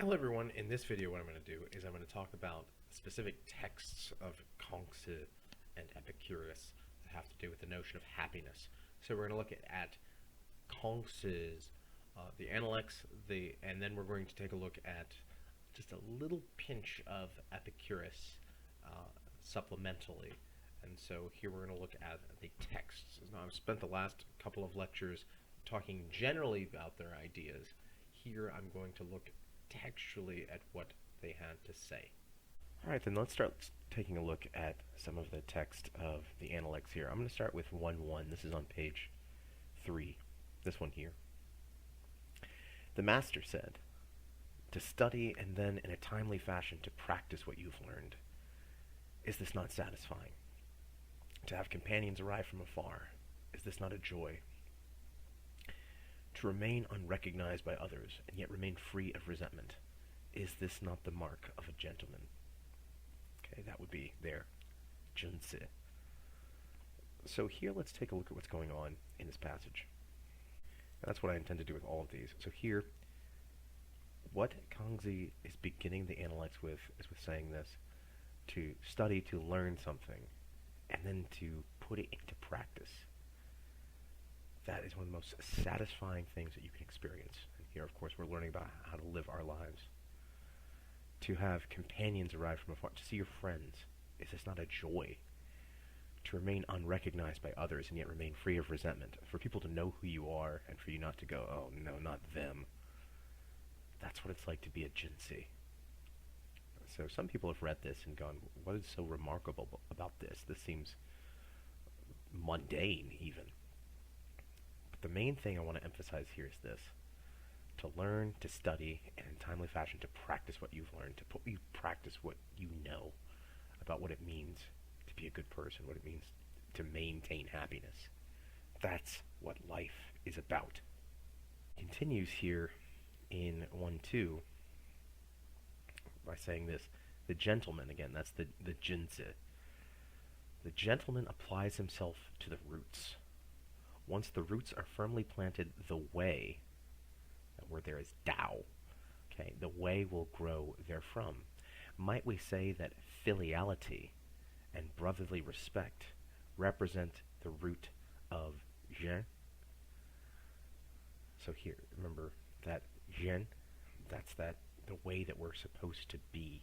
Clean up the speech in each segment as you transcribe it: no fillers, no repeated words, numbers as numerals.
Hello everyone, in this video what I'm going to do is I'm going to talk about specific texts of Kongzi and Epicurus that have to do with the notion of happiness. So we're going to look at Kongzi's, the Analects, and then we're going to take a look at just a little pinch of Epicurus supplementally. And so here we're going to look at the texts. Now I've spent the last couple of lectures talking generally about their ideas. Here I'm going to look textually at what they had to say. Alright, then let's start taking a look at some of the text of the Analects here. I'm going to start with 1.1. This is on page 3. This one here. The Master said, "To study and then in a timely fashion to practice what you've learned. Is this not satisfying? To have companions arrive from afar, is this not a joy? To remain unrecognized by others, and yet remain free of resentment, is this not the mark of a gentleman?" Okay, that would be their junzi. So here let's take a look at what's going on in this passage. And that's what I intend to do with all of these. So here, what Kongzi is beginning the Analects with is with saying this: to study, to learn something, and then to put it into practice. That is one of the most satisfying things that you can experience. And here, of course, we're learning about how to live our lives. To have companions arrive from afar, to see your friends, is this not a joy? To remain unrecognized by others and yet remain free of resentment. For people to know who you are and for you not to go, "Oh, no, not them." That's what it's like to be a jinsi. So some people have read this and gone, what is so remarkable about this? This seems mundane, even. The main thing I want to emphasize here is this: to learn, to study, and in timely fashion to practice what you've learned, to practice what you know about what it means to be a good person, what it means to maintain happiness. That's what life is about. Continues here in 1.2 by saying this: the gentleman, again, that's the jinzi. The gentleman applies himself to the roots. Once the roots are firmly planted, the way, where there is Tao, okay, the way will grow therefrom. Might we say that filiality and brotherly respect represent the root of Zhen? So here, remember that Zhen, that's the way that we're supposed to be.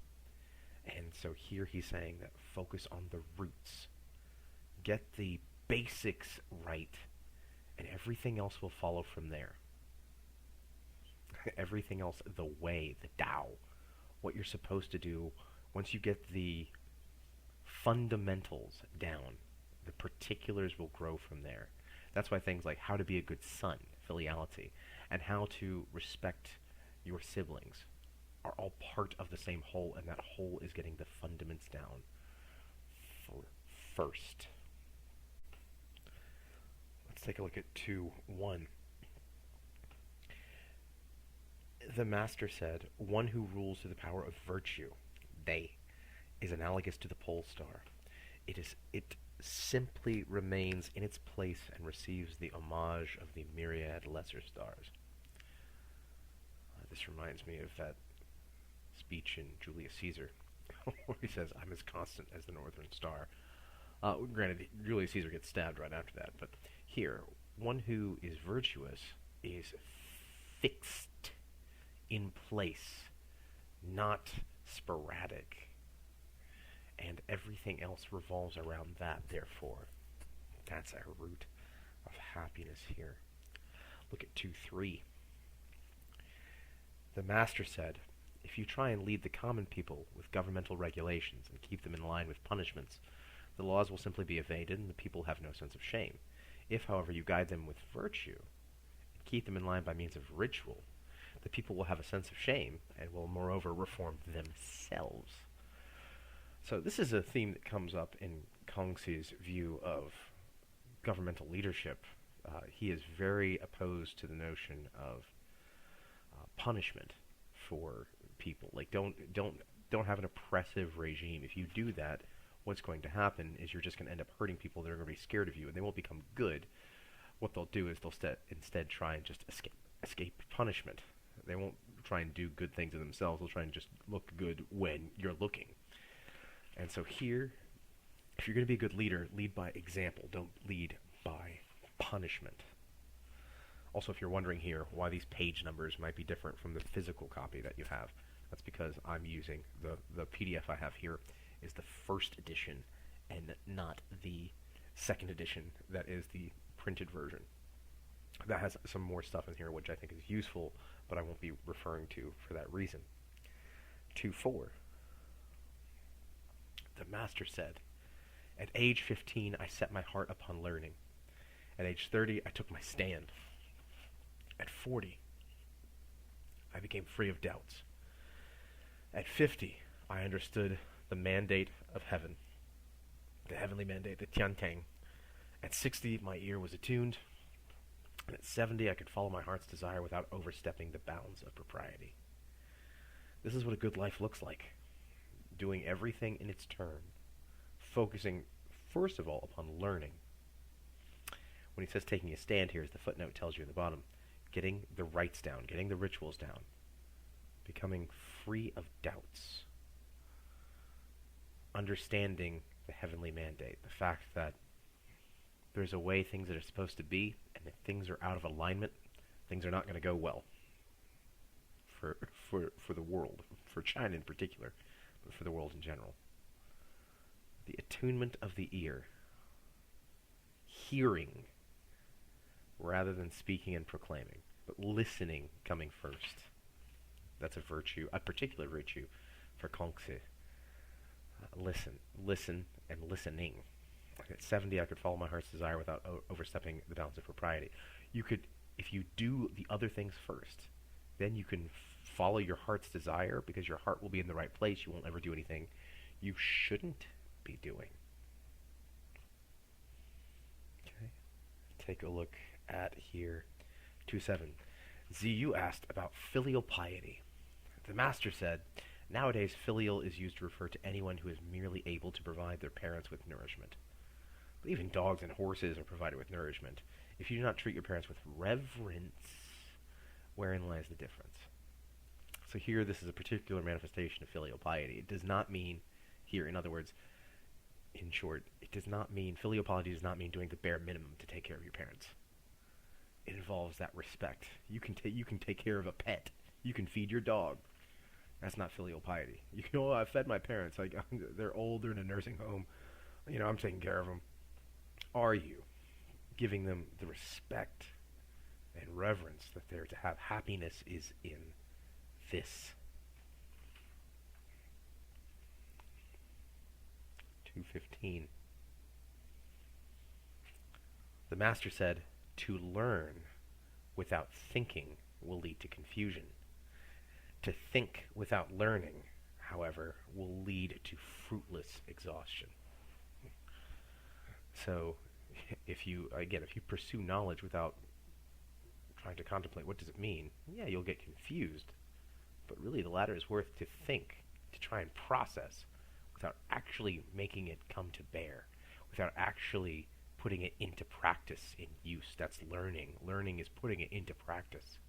And so here he's saying that focus on the roots. Get the basics right, and everything else will follow from there. Everything else, the way, the Tao, what you're supposed to do, once you get the fundamentals down, the particulars will grow from there. That's why things like how to be a good son, filiality, and how to respect your siblings are all part of the same whole, and that whole is getting the fundaments down first. Let's take a look at 2.1. The Master said, "One who rules through the power of virtue, they, is analogous to the pole star. It simply remains in its place and receives the homage of the myriad lesser stars." This reminds me of that speech in Julius Caesar, where he says, "I'm as constant as the northern star." Granted, Julius Caesar gets stabbed right after that, but here, one who is virtuous is fixed in place, not sporadic, and everything else revolves around that. Therefore, that's our root of happiness here. Look at 2.3. The Master said, "If you try and lead the common people with governmental regulations and keep them in line with punishments, the laws will simply be evaded and the people have no sense of shame. If, however, you guide them with virtue and keep them in line by means of ritual, the people will have a sense of shame and will moreover reform themselves." So this is a theme that comes up in Kongzi's view of governmental leadership. He is very opposed to the notion of punishment for people. Like, don't have an oppressive regime. If you do that, what's going to happen is you're just going to end up hurting people that are going to be scared of you, and they won't become good. What they'll do is they'll instead try and just escape punishment. They won't try and do good things to themselves. They'll try and just look good when you're looking. And so here, if you're going to be a good leader, lead by example. Don't lead by punishment. Also, if you're wondering here why these page numbers might be different from the physical copy that you have, that's because I'm using the PDF I have here is the first edition and not the second edition that is the printed version. That has some more stuff in here which I think is useful, but I won't be referring to for that reason. 2:4. The master said, "At age 15 I set my heart upon learning. At age 30 I took my stand. At 40 I became free of doubts. At 50 I understood the mandate of heaven, the heavenly mandate, the Tiantang. At 60 my ear was attuned. And at 70 I could follow my heart's desire without overstepping the bounds of propriety." This is what a good life looks like. Doing everything in its turn. Focusing, first of all, upon learning. When he says taking a stand here, as the footnote tells you in the bottom, getting the rites down, getting the rituals down. Becoming free of doubts. Understanding the heavenly mandate. The fact that there's a way things that are supposed to be, and if things are out of alignment, things are not going to go well for the world, for China in particular, but for the world in general. The attunement of the ear. Hearing rather than speaking and proclaiming, but listening coming first. That's a virtue, a particular virtue for Kongzi. Listen, and listening. At 70, I could follow my heart's desire without overstepping the bounds of propriety. You could, if you do the other things first, then you can follow your heart's desire because your heart will be in the right place. You won't ever do anything you shouldn't be doing. Okay. Take a look at here. 2:7. ZU asked about filial piety. The master said, "Nowadays, filial is used to refer to anyone who is merely able to provide their parents with nourishment. But even dogs and horses are provided with nourishment. If you do not treat your parents with reverence, wherein lies the difference?" So here, this is a particular manifestation of filial piety. It does not mean, here, in other words, in short, it does not mean, filial piety does not mean doing the bare minimum to take care of your parents. It involves that respect. You can take care of a pet. You can feed your dog. That's not filial piety. You can, "Oh, I fed my parents. They're old. They're in a nursing home. I'm taking care of them." Are you giving them the respect and reverence that they're to have? Happiness is in this. 2:15. The master said, "To learn without thinking will lead to confusion. To think without learning, however, will lead to fruitless exhaustion." So, if you pursue knowledge without trying to contemplate what does it mean, yeah, you'll get confused. But really, the latter is worth to think, to try and process, without actually making it come to bear, without actually putting it into practice in use. That's learning. Learning is putting it into practice.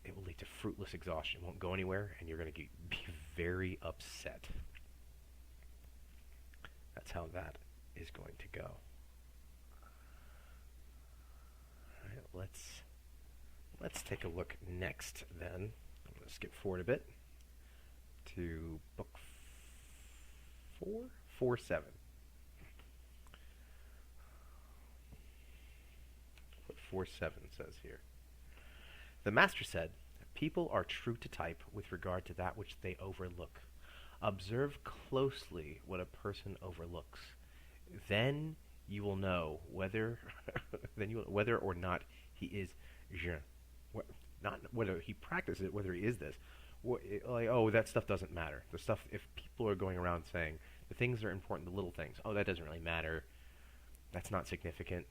It will lead to fruitless exhaustion. It won't go anywhere, and you're going to be very upset. That's how that is going to go. All right, let's take a look next then. I'm going to skip forward a bit to book 4:7. What 4:7 says here. The master said, "People are true to type with regard to that which they overlook. Observe closely what a person overlooks. Then you will know whether whether or not he is jeune. Not whether he practices it, whether he is this. That stuff doesn't matter. The stuff, if people are going around saying the things that are important, the little things, that doesn't really matter. That's not significant.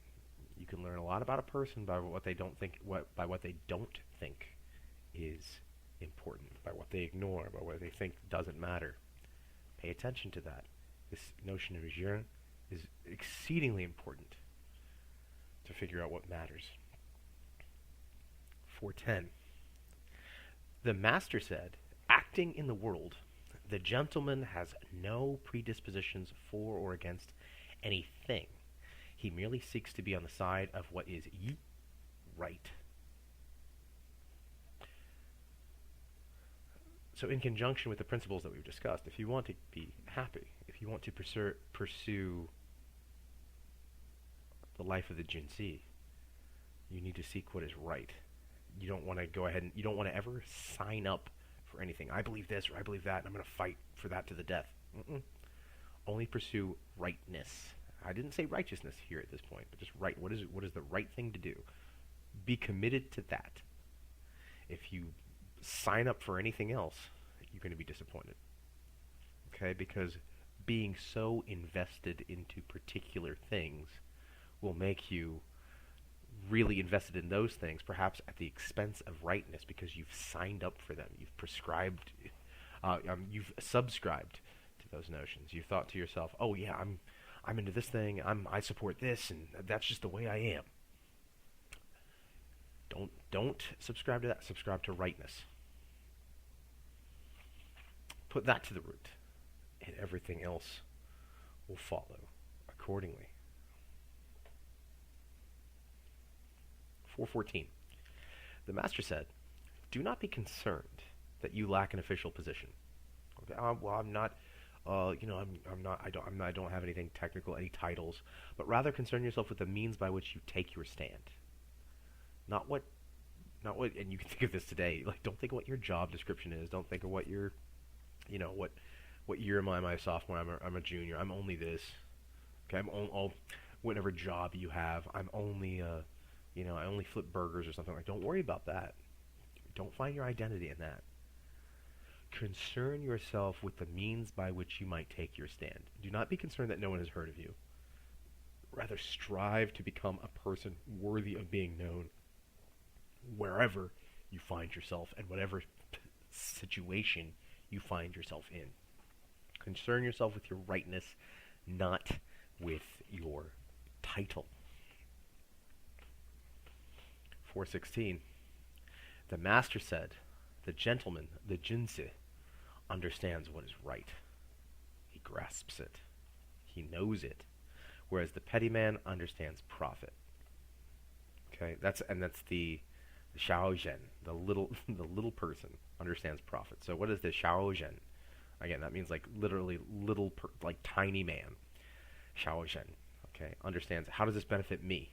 You can learn a lot about a person by what they don't think, by what they don't think is important, by what they ignore, by what they think doesn't matter. Pay attention to that. This notion of jeune is exceedingly important to figure out what matters." 4:10. The master said, acting in the world, the gentleman has no predispositions for or against anything. He merely seeks to be on the side of what is right. So in conjunction with the principles that we've discussed, if you want to be happy, if you want to pursue the life of the Jinzi, you need to seek what is right. You don't want to go ahead and you don't want to ever sign up for anything. I believe this or I believe that, and I'm going to fight for that to the death. Only pursue rightness. I didn't say righteousness here at this point, but just right. What is the right thing to do? Be committed to that. If you sign up for anything else, you're going to be disappointed. Okay? Because being so invested into particular things will make you really invested in those things, perhaps at the expense of rightness, because you've signed up for them. You've prescribed, you've subscribed to those notions. You've thought to yourself, "Oh yeah, I'm into this thing. I support this, and that's just the way I am." Don't subscribe to that. Subscribe to rightness. Put that to the root, and everything else will follow accordingly. 4:14. The master said, "Do not be concerned that you lack an official position." Okay, well, I'm not. I'm not. I don't have anything technical, any titles, but rather concern yourself with the means by which you take your stand. Not what. And you can think of this today. Like, don't think of what your job description is. Don't think of what your, what year am I? A sophomore. I'm a junior. I'm only this. Okay, I'm all whatever job you have. I'm only I only flip burgers or something like. Don't worry about that. Don't find your identity in that. Concern yourself with the means by which you might take your stand. Do not be concerned that no one has heard of you. Rather, strive to become a person worthy of being known wherever you find yourself and whatever situation you find yourself in. Concern yourself with your rightness, not with your title. 4:16. The master said, "The gentleman, the Jinzi, understands what is right. He grasps it. He knows it. Whereas the petty man understands profit." Okay, that's the Xiaozhen, the little person understands profit. So what is the Xiaozhen? Again, that means like literally like tiny man. Xiaozhen, okay, understands how does this benefit me?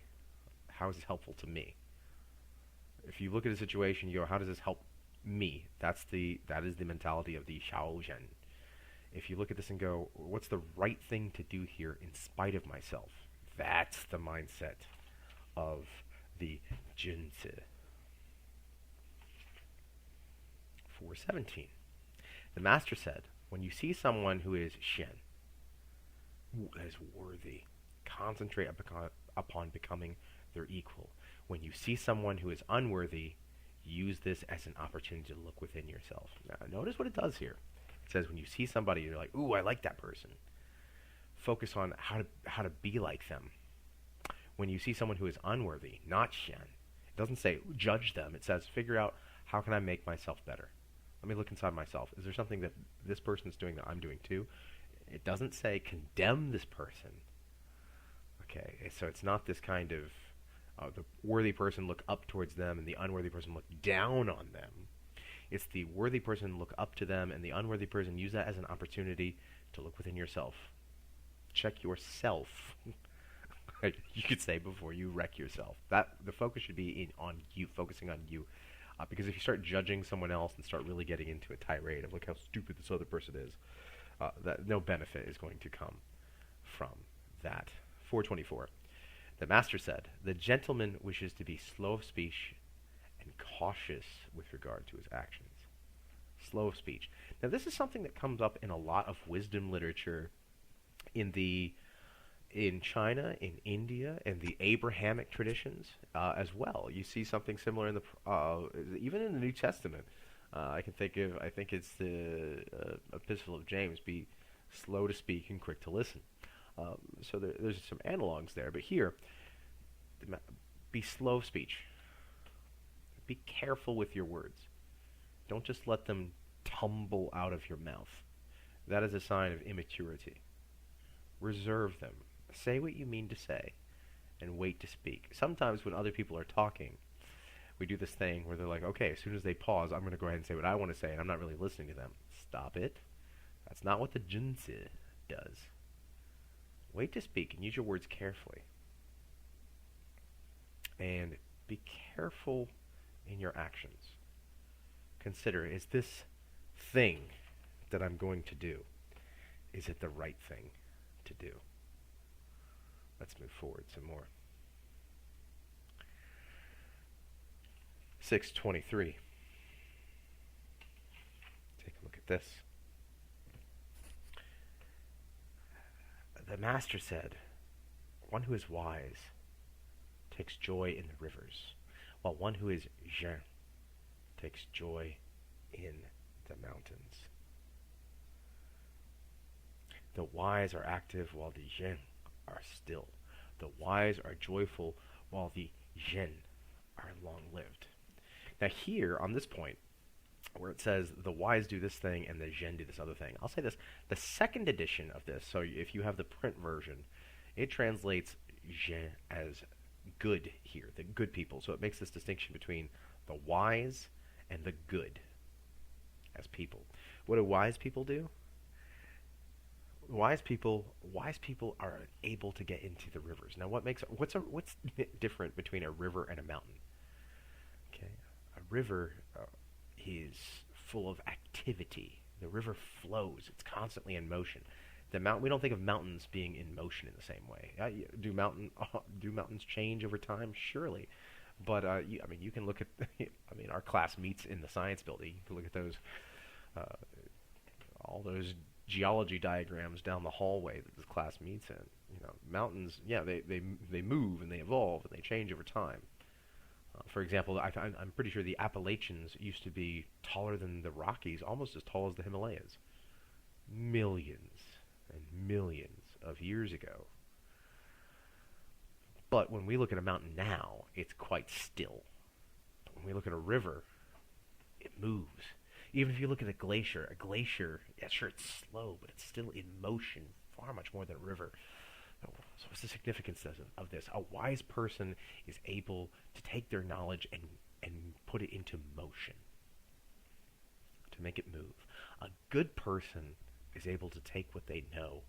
How is this helpful to me? If you look at a situation, you go, how does this help me? That is the mentality of the Xiaozhen. If you look at this and go, what's the right thing to do here in spite of myself? That's the mindset of the Jinzi. 4:17. The master said, when you see someone who is Shen, that is worthy, concentrate upon becoming their equal. When you see someone who is unworthy, use this as an opportunity to look within yourself. Now, notice what it does here. It says when you see somebody, you're like, ooh, I like that person. Focus on how to be like them. When you see someone who is unworthy, not Shen, it doesn't say judge them. It says figure out how can I make myself better. Let me look inside myself. Is there something that this person's doing that I'm doing too? It doesn't say condemn this person. Okay, so it's not this kind of the worthy person look up towards them and the unworthy person look down on them. It's the worthy person look up to them and the unworthy person use that as an opportunity to look within yourself. Check yourself. You could say before you wreck yourself. That the focus should be on you, focusing on you. Because if you start judging someone else and start really getting into a tirade of look how stupid this other person is, that no benefit is going to come from that. 4:24. The master said, the gentleman wishes to be slow of speech and cautious with regard to his actions. Slow of speech. Now this is something that comes up in a lot of wisdom literature in China, in India, and the Abrahamic traditions as well. You see something similar in the even in the New Testament. I think it's the Epistle of James. Be slow to speak and quick to listen. So there's some analogs there, but here, be slow of speech. Be careful with your words. Don't just let them tumble out of your mouth. That is a sign of immaturity. Reserve them. Say what you mean to say, and wait to speak. Sometimes when other people are talking, we do this thing where they're like, okay, as soon as they pause, I'm going to go ahead and say what I want to say, and I'm not really listening to them. Stop it. That's not what the Junzi does. Wait to speak and use your words carefully. And be careful in your actions. Consider, is this thing that I'm going to do, is it the right thing to do? Let's move forward some more. 6:23. Take a look at this. The master said, one who is wise takes joy in the rivers, while one who is jeune takes joy in the mountains. The wise are active while the jeune are still. The wise are joyful while the jeune are long-lived. Now here, on this point, where it says the wise do this thing and the jeune do this other thing, I'll say this. The second edition of this, so if you have the print version, it translates jeune as good here, the good people. So it makes this distinction between the wise and the good as people. What do wise people do? Wise people are able to get into the rivers. Now, what's different between a river and a mountain? Okay, a river is full of activity. The river flows; it's constantly in motion. We don't think of mountains being in motion in the same way. Do mountains change over time? Surely, but you can look at. Our class meets in the science building. You can look at those, all those geology diagrams down the hallway that this class meets in. Mountains, they move and they evolve and they change over time. For example, I'm pretty sure the Appalachians used to be taller than the Rockies, almost as tall as the Himalayas. Millions and millions of years ago. But when we look at a mountain now, it's quite still. But when we look at a river, it moves. Even if you look at a glacier, yeah, sure, it's slow, but it's still in motion far much more than a river. So what's the significance of this? A wise person is able to take their knowledge and put it into motion, to make it move. A good person is able to take what they know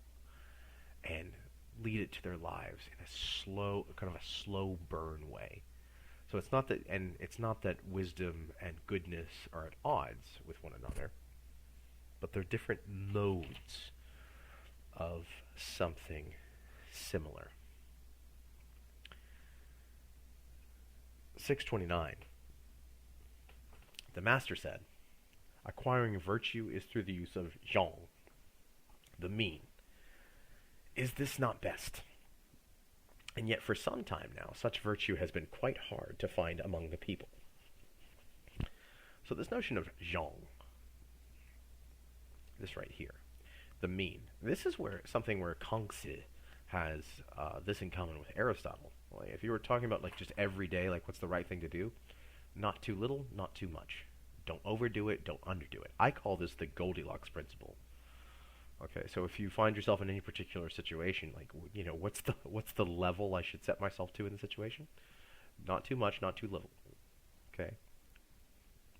and lead it to their lives in a slow burn way. So it's not that wisdom and goodness are at odds with one another, but they're different modes of something similar. 6:29. The master said, acquiring virtue is through the use of jeune, the mean. Is this not best? And yet for some time now, such virtue has been quite hard to find among the people. So this notion of jeune, this right here, the mean, this is where Kongzi has this in common with Aristotle. Like if you were talking about just every day, what's the right thing to do, not too little, not too much. Don't overdo it, don't underdo it. I call this the Goldilocks Principle. Okay, so if you find yourself in any particular situation, what's the level I should set myself to in the situation? Not too much, not too little. Okay.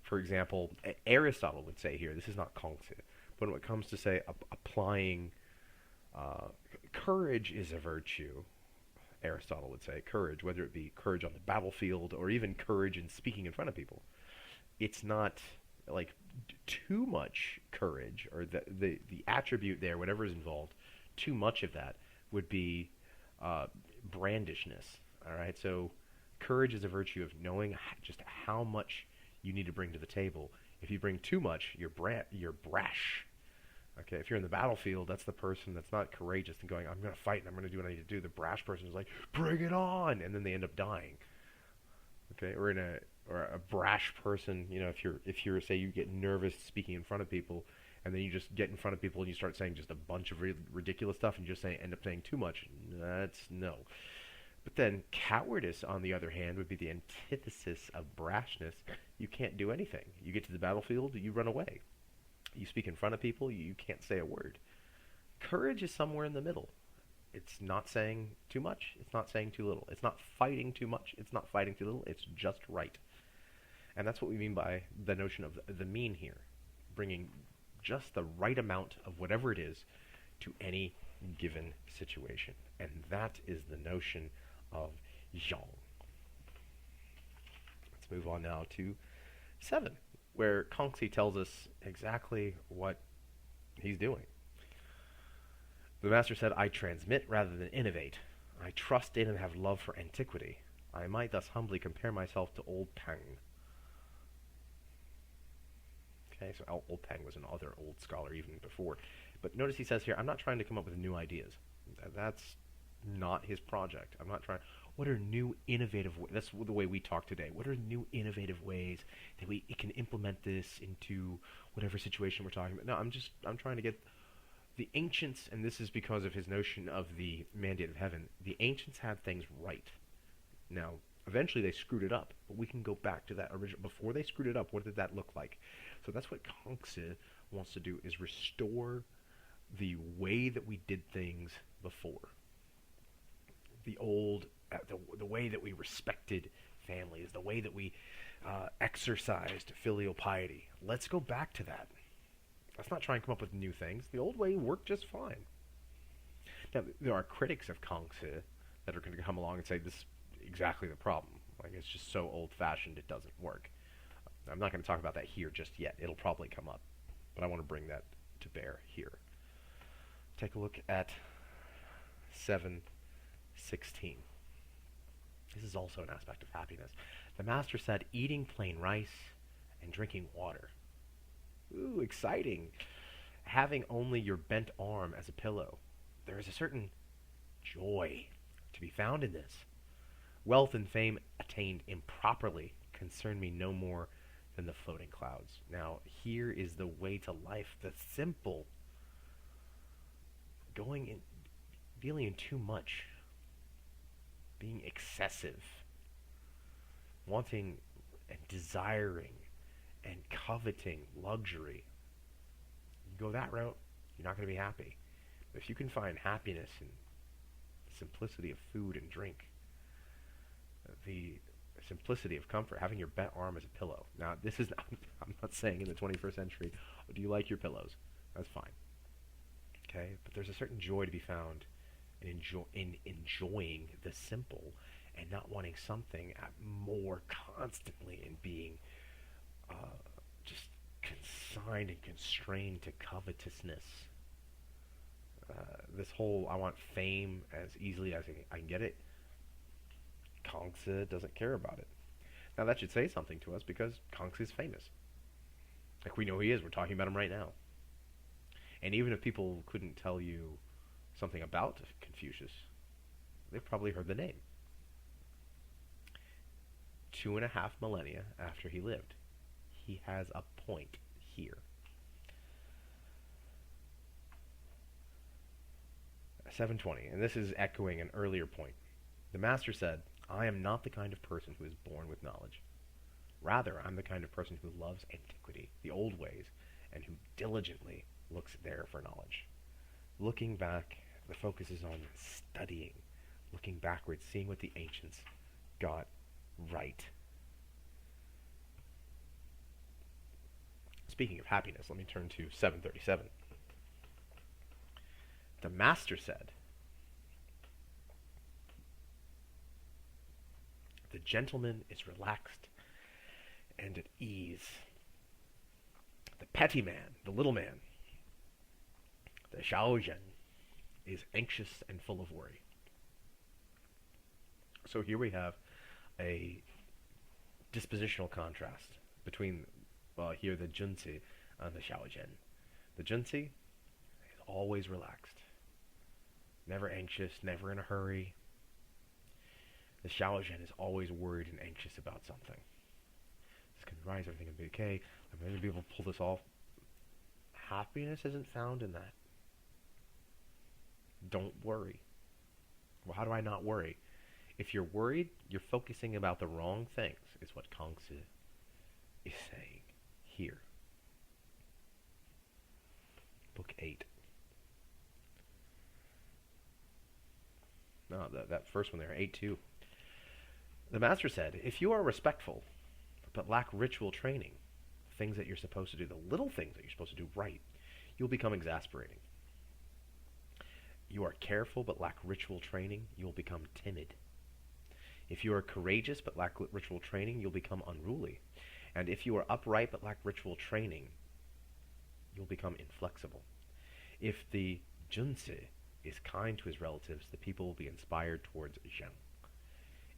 For example, Aristotle would say here, this is not Kongzi, but when it comes to say applying courage is a virtue. Aristotle would say courage, whether it be courage on the battlefield or even courage in speaking in front of people. It's not too much courage, or the attribute there, whatever is involved, too much of that would be brandishness. All right, so courage is a virtue of knowing just how much you need to bring to the table. If you bring too much, you're brash. Okay, if you're in the battlefield, that's the person that's not courageous and going, I'm going to fight and I'm going to do what I need to do. The brash person is like, bring it on, and then they end up dying. Okay, or a brash person, if you're say you get nervous speaking in front of people, and then you just get in front of people and you start saying just a bunch of ridiculous stuff and you just end up saying too much. That's no. But then cowardice, on the other hand, would be the antithesis of brashness. You can't do anything. You get to the battlefield, you run away. You speak in front of people, you can't say a word. Courage is somewhere in the middle. It's not saying too much, it's not saying too little. It's not fighting too much, it's not fighting too little, it's just right. And that's what we mean by the notion of the mean here, bringing just the right amount of whatever it is to any given situation. And that is the notion of Zhang. Let's move on now to 7, where Kongzi tells us exactly what he's doing. The master said, I transmit rather than innovate. I trust in and have love for antiquity. I might thus humbly compare myself to old Pang. Okay, so old Pang was another old scholar even before. But notice he says here, I'm not trying to come up with new ideas. That's not his project. I'm not trying. What are new innovative ways? That's the way we talk today. What are new innovative ways that we can implement this into whatever situation we're talking about? No, I'm trying to get the ancients, and this is because of his notion of the mandate of heaven. The ancients had things right. Now, eventually they screwed it up, but we can go back to that original. Before they screwed it up, what did that look like? So that's what Kongzi wants to do, is restore the way that we did things before. The old, the way that we respected families, the way that we exercised filial piety. Let's go back to that. Let's not try and come up with new things. The old way worked just fine. Now, there are critics of Kongzi that are going to come along and say this is exactly the problem. Like, it's just so old-fashioned it doesn't work. I'm not going to talk about that here just yet. It'll probably come up. But I want to bring that to bear here. Take a look at 7:16. This is also an aspect of happiness. The master said, eating plain rice and drinking water. Ooh, exciting. Having only your bent arm as a pillow. There is a certain joy to be found in this. Wealth and fame attained improperly concern me no more than the floating clouds. Now, here is the way to life, the simple. Going in, dealing in too much. Being excessive. Wanting and desiring and coveting luxury. You go that route, you're not going to be happy. But if you can find happiness in the simplicity of food and drink, the simplicity of comfort, having your bent arm as a pillow. Now, this is not, I'm not saying in the 21st century, oh, do you like your pillows? That's fine. Okay, but there's a certain joy to be found in enjoying the simple and not wanting something more constantly and being just consigned and constrained to covetousness. This whole, I want fame as easily as I can get it, Kongzi doesn't care about it. Now that should say something to us because Kongzi is famous. Like, we know who he is, we're talking about him right now. And even if people couldn't tell you something about Confucius, they've probably heard the name. 2.5 millennia after he lived. He has a point here. 7:20, and this is echoing an earlier point. The master said, I am not the kind of person who is born with knowledge. Rather, I'm the kind of person who loves antiquity, the old ways, and who diligently looks there for knowledge. Looking back, the focus is on studying, looking backwards, seeing what the ancients got right. Speaking of happiness, let me turn to 7:37. The master said, the gentleman is relaxed and at ease. The petty man, the little man, the Xiaozhen, is anxious and full of worry. So here we have a dispositional contrast between, well, here the Junzi and the Xiaozhen. The Junzi is always relaxed, never anxious, never in a hurry. The Xiaozhen is always worried and anxious about something. This can rise, everything can be okay. I'm going to be able to pull this off. Happiness isn't found in that. Don't worry. Well, how do I not worry? If you're worried, you're focusing about the wrong things, is what Kongzi is saying here. Book 8. No, that first one there, 8.2. The master said, if you are respectful, but lack ritual training, things that you're supposed to do, the little things that you're supposed to do right, you'll become exasperating. You are careful but lack ritual training, you'll become timid. If you are courageous but lack ritual training, you'll become unruly. And if you are upright but lack ritual training, you'll become inflexible. If the junzi is kind to his relatives, the people will be inspired towards zhen.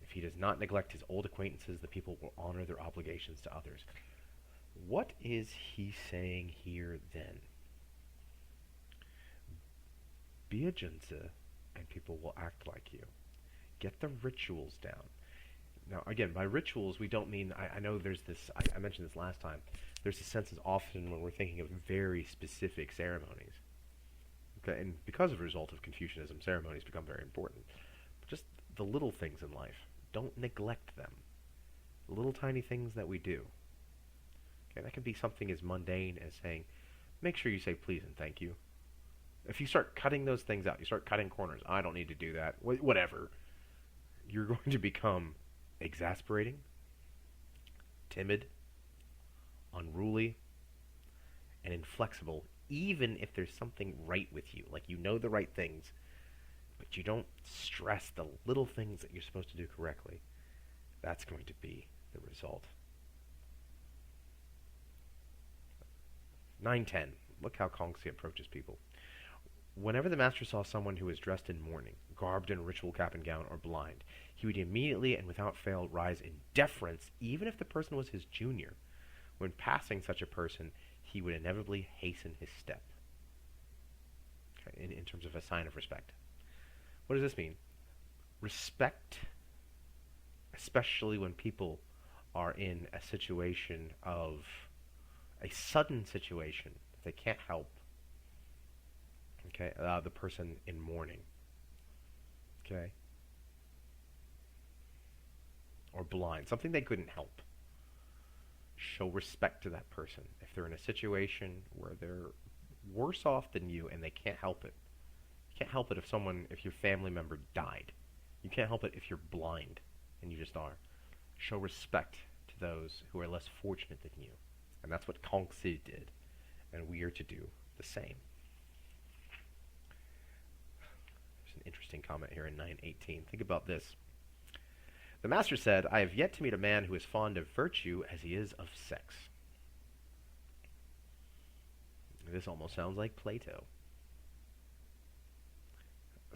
If he does not neglect his old acquaintances, the people will honor their obligations to others. What is he saying here then? Be a junzi, and people will act like you. Get the rituals down. Now, again, by rituals, we don't mean, I know there's this, I mentioned this last time, there's a sense often when we're thinking of very specific ceremonies. Okay, and because of a result of Confucianism, ceremonies become very important. But just the little things in life, don't neglect them. The little tiny things that we do. Okay, that can be something as mundane as saying, make sure you say please and thank you. If you start cutting those things out, you start cutting corners, I don't need to do that, whatever, you're going to become exasperating, timid, unruly, and inflexible, even if there's something right with you. Like you know the right things, but you don't stress the little things that you're supposed to do correctly. That's going to be the result. 9:10. Look how Kongzi approaches people. Whenever the master saw someone who was dressed in mourning, garbed in a ritual cap and gown, or blind, he would immediately and without fail rise in deference, even if the person was his junior. When passing such a person, he would inevitably hasten his step. Okay, in terms of a sign of respect. What does this mean? Respect, especially when people are in a situation of a sudden situation that they can't help. Okay, the person in mourning. Okay, or blind, something they couldn't help. Show respect to that person. If they're in a situation where they're worse off than you and they can't help it. You can't help it if your family member died. You can't help it if you're blind, and you just are. Show respect to those who are less fortunate than you. And that's what Kongzi did, and we are to do the same. There's an interesting comment here in 9:18. Think about this. The master said, I have yet to meet a man who is fond of virtue as he is of sex. This almost sounds like Plato.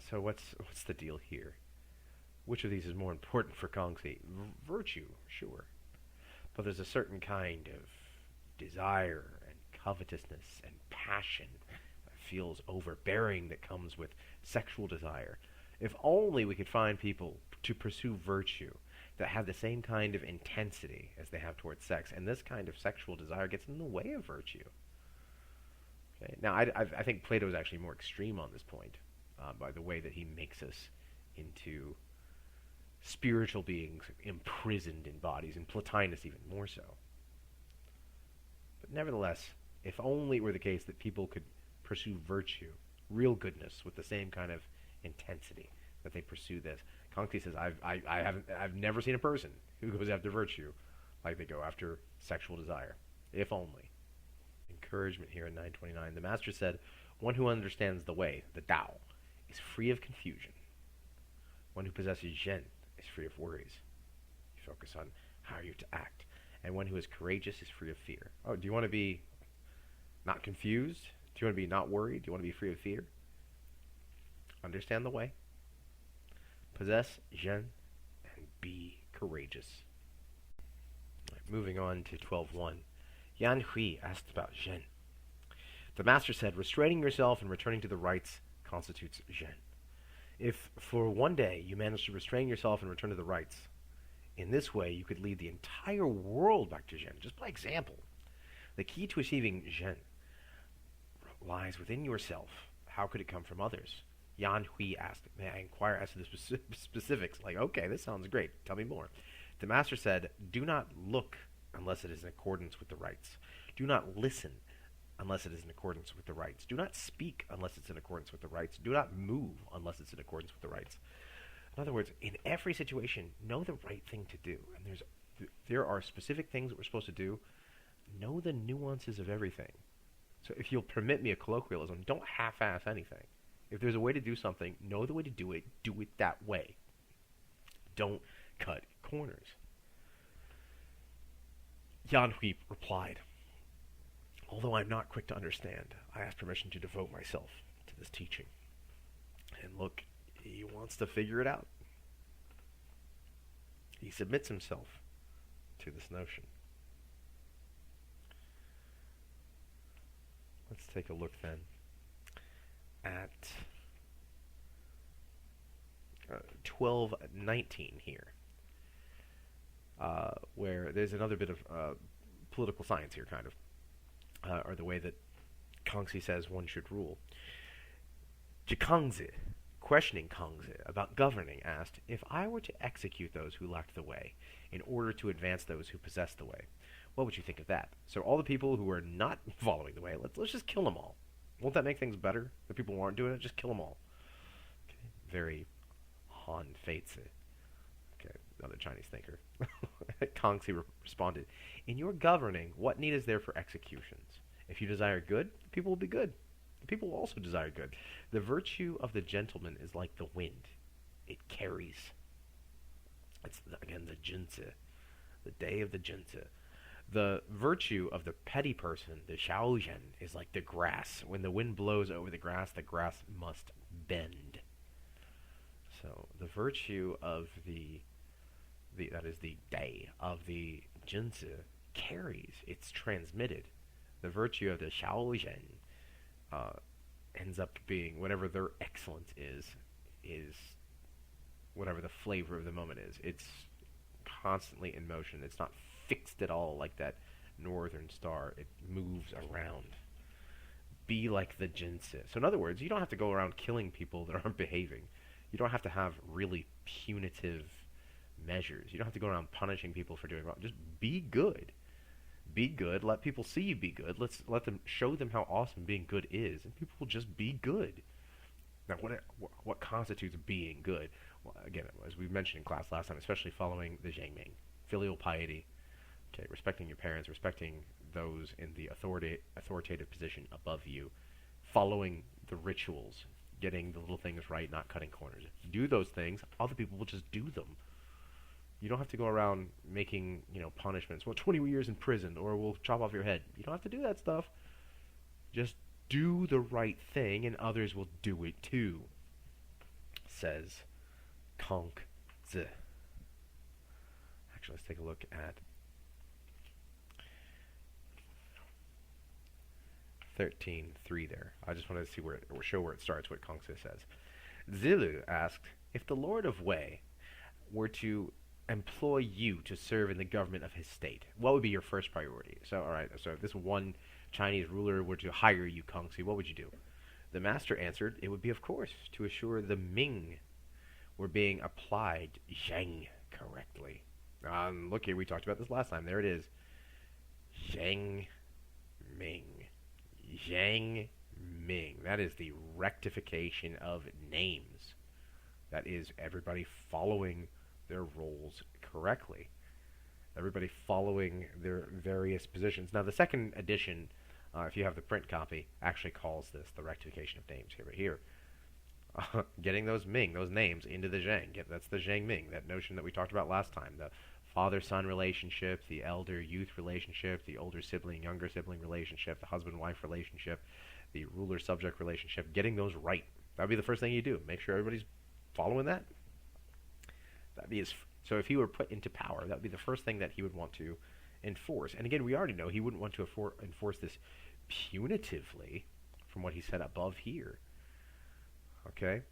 So what's the deal here? Which of these is more important for Kongzi? Virtue, sure. But there's a certain kind of desire and covetousness and passion that feels overbearing that comes with sexual desire. If only we could find people to pursue virtue that have the same kind of intensity as they have towards sex, and this kind of sexual desire gets in the way of virtue. Okay. Now, I think Plato is actually more extreme on this point by the way that he makes us into spiritual beings imprisoned in bodies, and Plotinus even more so. But nevertheless, if only it were the case that people could pursue virtue, real goodness, with the same kind of intensity that they pursue this. Kongzi says, I've never seen a person who goes after virtue like they go after sexual desire. If only. Encouragement here in 9:29. The master said, one who understands the way, the Tao, is free of confusion. One who possesses zhen is free of worries. You focus on how you're to act. And one who is courageous is free of fear. Oh, do you want to be not confused? Do you want to be not worried? Do you want to be free of fear? Understand the way. Possess zhen and be courageous. Right, moving on to 12.1. Yan Hui asked about zhen. The master said, restraining yourself and returning to the rights constitutes zhen. If for one day you manage to restrain yourself and return to the rights, in this way you could lead the entire world back to zhen, just by example. The key to achieving zhen lies within yourself. How could it come from others? Yan Hui asked, "May I inquire as to the specifics?" Like, okay, this sounds great. Tell me more. The master said, "Do not look unless it is in accordance with the rites. Do not listen unless it is in accordance with the rites. Do not speak unless it's in accordance with the rites. Do not move unless it's in accordance with the rites." In other words, in every situation, know the right thing to do. And there are specific things that we're supposed to do. Know the nuances of everything. So if you'll permit me a colloquialism, don't half-ass anything. If there's a way to do something, know the way to do it that way. Don't cut corners. Yan Hui replied, "Although I'm not quick to understand, I ask permission to devote myself to this teaching." And look, he wants to figure it out. He submits himself to this notion. Let's take a look then at 1219 here, where there's another bit of political science here, kind of, or the way that Kongzi says one should rule. Kongzi, questioning Kongzi about governing, asked, "If I were to execute those who lacked the way in order to advance those who possess the way, what would you think of that?" So all the people who are not following the way, let's just kill them all. Won't that make things better? The people who aren't doing it, just kill them all. Okay. Very Han Feizi. Okay, another Chinese thinker. Kongzi responded, "In your governing, what need is there for executions? If you desire good, the people will be good. The people will also desire good. The virtue of the gentleman is like the wind. It carries." It's, again, the Jinzi, the day of the Jinzi. The virtue of the petty person, the Shaozhen, is like the grass. When the wind blows over the grass must bend. So the virtue of that is the day of the Jinzi carries. It's transmitted. The virtue of the Shaozhen ends up being whatever their excellence is whatever the flavor of the moment is. It's constantly in motion. It's not fixed at all like that northern star. It moves around. Be like the Jinzi. So in other words, you don't have to go around killing people that aren't behaving. You don't have to have really punitive measures. You don't have to go around punishing people for doing wrong. Just be good. Be good. Let people see you be good. Let them show them how awesome being good is, and people will just be good. Now, what constitutes being good? Well, again, as we mentioned in class last time, especially following the Zhengming, filial piety, okay, respecting your parents, respecting those in the authoritative position above you, following the rituals, getting the little things right, not cutting corners. If you do those things, other people will just do them. You don't have to go around making, punishments. Well, 20 years in prison, or we'll chop off your head. You don't have to do that stuff. Just do the right thing, and others will do it too, says Kongzi. Actually, let's take a look at 13:3 there. I just wanted to see show where it starts, what Kongzi says. Zilu asked, "If the Lord of Wei were to employ you to serve in the government of his state, what would be your first priority?" So, all right, so if this one Chinese ruler were to hire you, Kongzi, what would you do? The master answered, "It would be, of course, to assure the Ming were being applied Zheng correctly." Look here, we talked about this last time. There it is. Zheng Ming. Zheng Ming. That is the rectification of names. That is everybody following their roles correctly. Everybody following their various positions. Now, the second edition, if you have the print copy, actually calls this the rectification of names. Here. Getting those Ming, those names, into the Zheng. That's the Zheng Ming, that notion that we talked about last time. The father-son relationship, the elder-youth relationship, the older sibling-younger sibling relationship, the husband-wife relationship, the ruler-subject relationship. Getting those right. That would be the first thing you do. Make sure everybody's following that. So if he were put into power, that would be the first thing that he would want to enforce. And again, we already know he wouldn't want to enforce this punitively from what he said above here. Okay?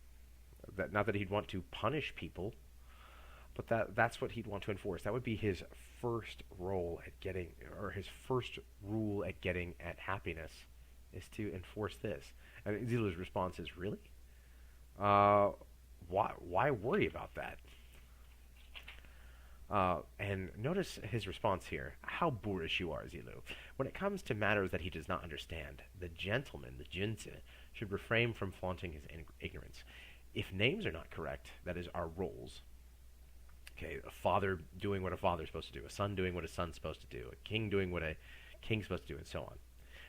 Not that he'd want to punish people, but that's what he'd want to enforce. That would be his first role at getting, or his first rule at getting at happiness, is to enforce this. And Zilu's response is, really? Why worry about that? And notice his response here. How boorish you are, Zilu. When it comes to matters that he does not understand, the gentleman, the jinzi, should refrain from flaunting his ignorance. If names are not correct, that is, our roles, okay, a father doing what a father's supposed to do, a son doing what a son's supposed to do, a king doing what a king's supposed to do, and so on.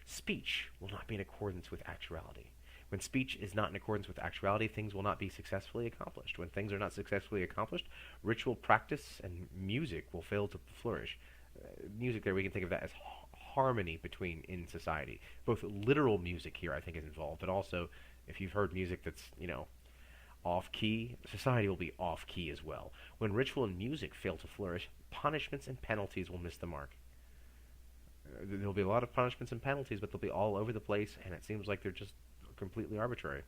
Speech will not be in accordance with actuality. When speech is not in accordance with actuality, things will not be successfully accomplished. When things are not successfully accomplished, ritual practice and music will fail to flourish. Music there, we can think of that as harmony in society. Both literal music here, I think, is involved, but also if you've heard music that's, off-key, society will be off-key as well. When ritual and music fail to flourish, punishments and penalties will miss the mark. There'll be a lot of punishments and penalties, but they'll be all over the place, and it seems like they're just completely arbitrary.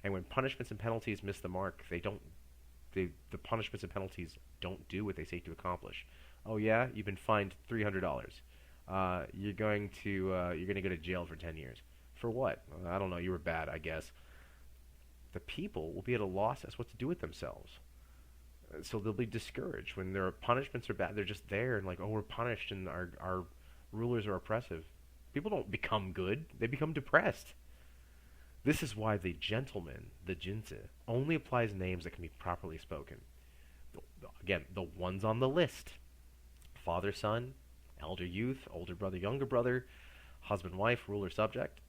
And when punishments and penalties miss the mark, the punishments and penalties don't do what they say to accomplish. Oh yeah, you've been fined $300. You're going to go to jail for 10 years. For what? I don't know. You were bad, I guess. The people will be at a loss as what to do with themselves. So they'll be discouraged when their punishments are bad. They're just there and like, oh, we're punished and our rulers are oppressive. People don't become good. They become depressed. This is why the gentleman, the jinzi, only applies names that can be properly spoken. Again, the ones on the list. Father, son, elder, youth, older brother, younger brother, husband, wife, ruler, subject.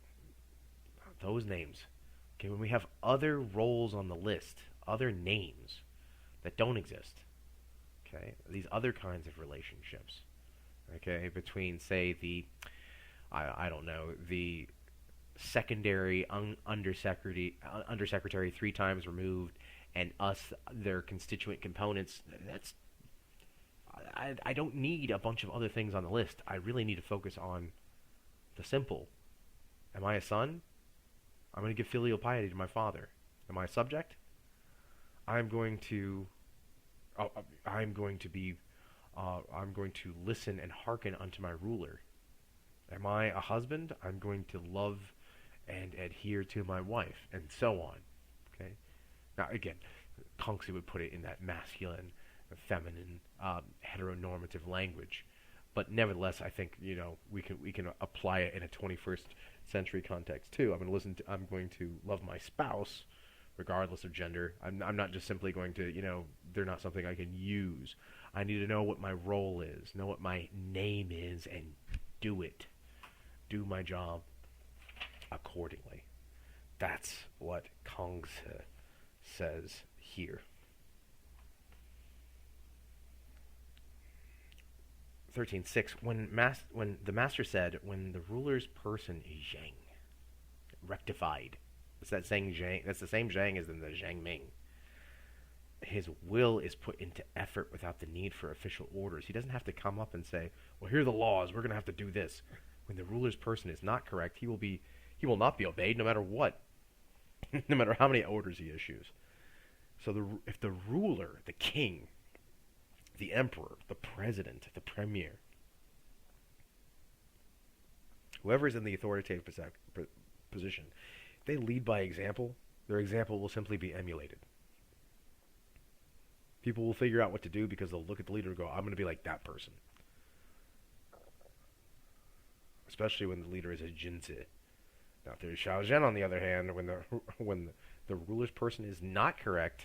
Those names. Okay, when we have other roles on the list, other names that don't exist, okay, these other kinds of relationships, okay, between, say, I don't know, the secondary undersecretary 3 times removed, and us, their constituent components, I don't need a bunch of other things on the list. I really need to focus on the simple. Am I a son? I'm going to give filial piety to my father. Am I a subject? I'm going to listen and hearken unto my ruler. Am I a husband? I'm going to love and adhere to my wife, and so on. Okay. Now again, Kongzi would put it in that masculine, feminine, heteronormative language, but nevertheless, I think we can apply it in a 21st century context too. I'm going to love my spouse, regardless of gender. I'm not just simply going to they're not something I can use. I need to know what my role is, know what my name is, and do it. Do my job accordingly. That's what Kongzi says here. 13:6. When the master said, when the ruler's person is Zhang, rectified. It's that saying Zhang. That's the same Zhang as in the Zhang Ming. His will is put into effort without the need for official orders. He doesn't have to come up and say, well, here are the laws. We're going to have to do this. When the ruler's person is not correct, he will not be obeyed no matter what, no matter how many orders he issues. So if the ruler, the king, the emperor, the president, the premier, whoever is in the authoritative position, if they lead by example, their example will simply be emulated. People will figure out what to do because they'll look at the leader and go, I'm going to be like that person. Especially when the leader is a jinzi. Now, if there's Xiao Zhen, on the other hand, when the ruler's person is not correct,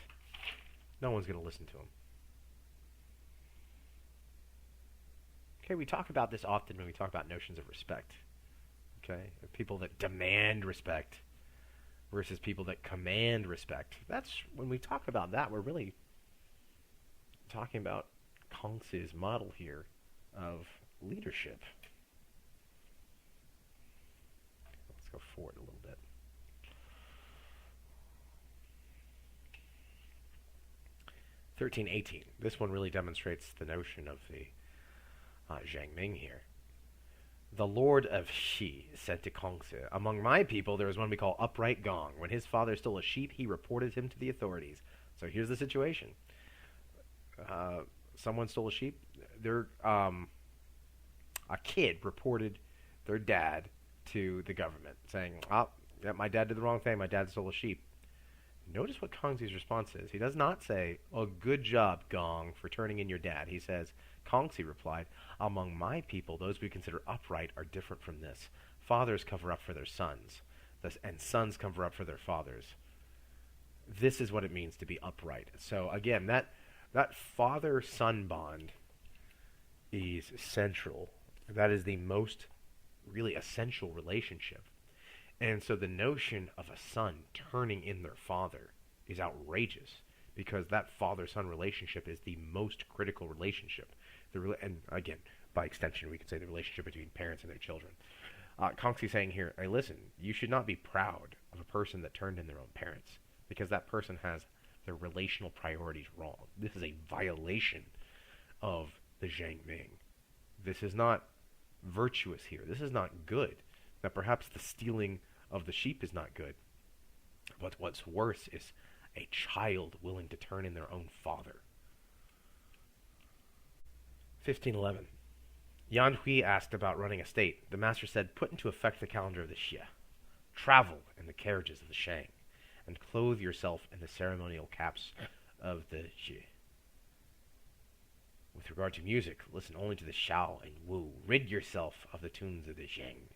no one's going to listen to him. Okay, we talk about this often when we talk about notions of respect. Okay, people that demand respect versus people that command respect. That's when we talk about that, we're really talking about Kongzi's model here of leadership. Let's go forward a little bit. (1318). This one really demonstrates the notion of the Zhang Ming here. The Lord of Xi said to Kongzi, among my people there is one we call Upright Gong. When his father stole a sheep, he reported him to the authorities. So here's the situation. Someone stole a sheep. A kid reported their dad to the government, saying, yeah, my dad did the wrong thing. My dad stole a sheep. Notice what Kongzi's response is. He does not say, "Oh, good job, Gong, for turning in your dad." He says, Kongzi replied, "Among my people, those we consider upright are different from this. Fathers cover up for their sons, and sons cover up for their fathers." This is what it means to be upright. So again, that father-son bond is central. That is the most really essential relationship. And so the notion of a son turning in their father is outrageous because that father-son relationship is the most critical relationship. And again, by extension, we could say the relationship between parents and their children. Kongzi saying here, hey, listen, you should not be proud of a person that turned in their own parents because that person has their relational priorities wrong. This is a violation of the Zhang Ming. This is not virtuous here. This is not good. Now, perhaps the stealing of the sheep is not good, but what's worse is a child willing to turn in their own father. 1511. Yan Hui asked about running a state. The master said, "Put into effect the calendar of the Xie. Travel in the carriages of the Shang, and clothe yourself in the ceremonial caps of the Xie. With regard to music, listen only to the Shao and Wu. Rid yourself of the tunes of the Zheng,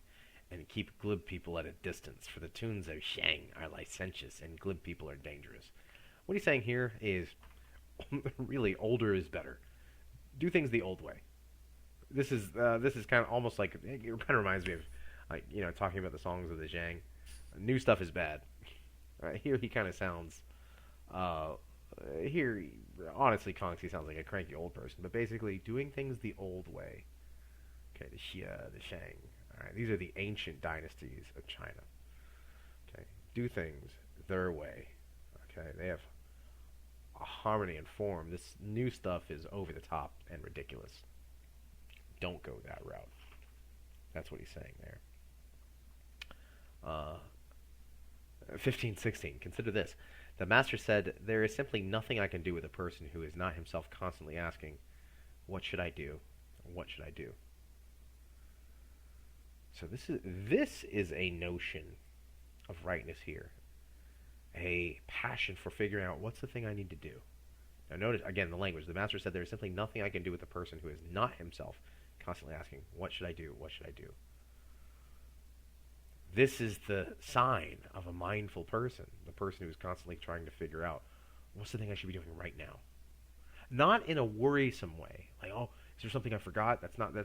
and keep glib people at a distance, for the tunes of Shang are licentious, and glib people are dangerous." What he's saying here is, really, older is better. Do things the old way. This is kind of almost like, it kind of reminds me of, like, talking about the songs of the Zhang. New stuff is bad. Here he kind of sounds, honestly, Kongzi sounds like a cranky old person, but basically doing things the old way. Okay, the Xia, the Shang. All right, these are the ancient dynasties of China. Okay, do things their way. Okay, they have a harmony and form. This new stuff is over the top and ridiculous. Don't go that route. That's what he's saying there. 1516. Consider this. The master said, "There is simply nothing I can do with a person who is not himself constantly asking, 'What should I do? What should I do?'" So this is a notion of rightness here. A passion for figuring out what's the thing I need to do. Now notice, again, the language. The master said, "There is simply nothing I can do with a person who is not himself constantly asking, 'What should I do? What should I do?'" This is the sign of a mindful person, the person who is constantly trying to figure out, what's the thing I should be doing right now? Not in a worrisome way, like, oh, is there something I forgot?